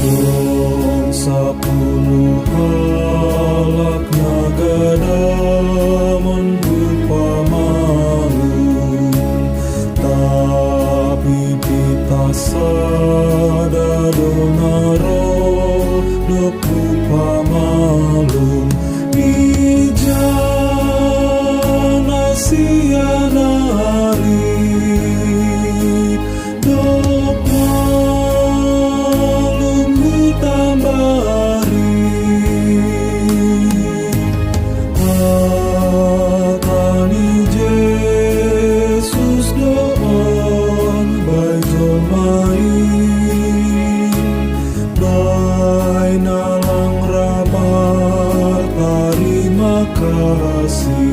Dong 10 halak nagada mendupa tapi kita sada donaro dokupa malum ijana sianari dok malum tambari hatani Jesus doon bajon main bay nalang rabat terima kasih.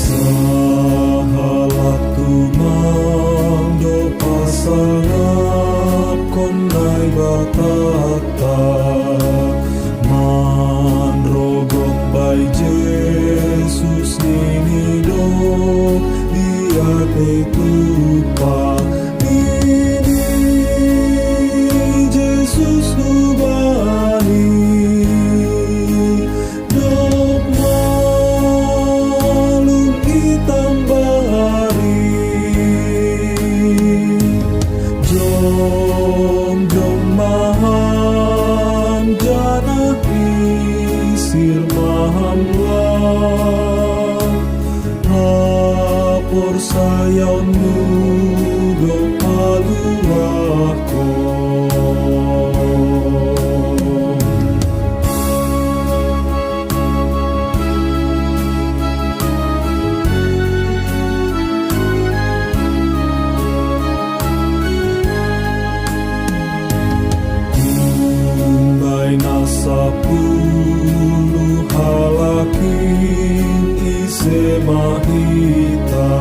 Sahalak tumang do pasanap kondai batata man rogok by Jesus nini do dia tupa ini Jesus ubani dok malum itambari jom maham jana isir mahamlah lapor sayangmu do paluako. Nasapuluh halakin ise mahita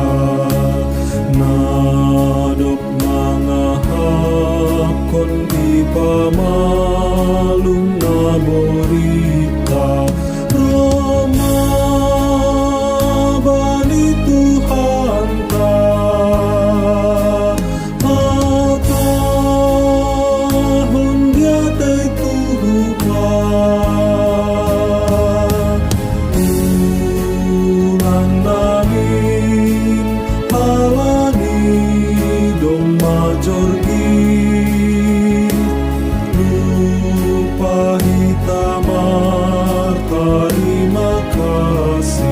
nadok mangahap kon di pamalung naborita Roma bani Tuhan ta atahon dia ulang nangin halani dong majorgi lupa hitamar terima kasih.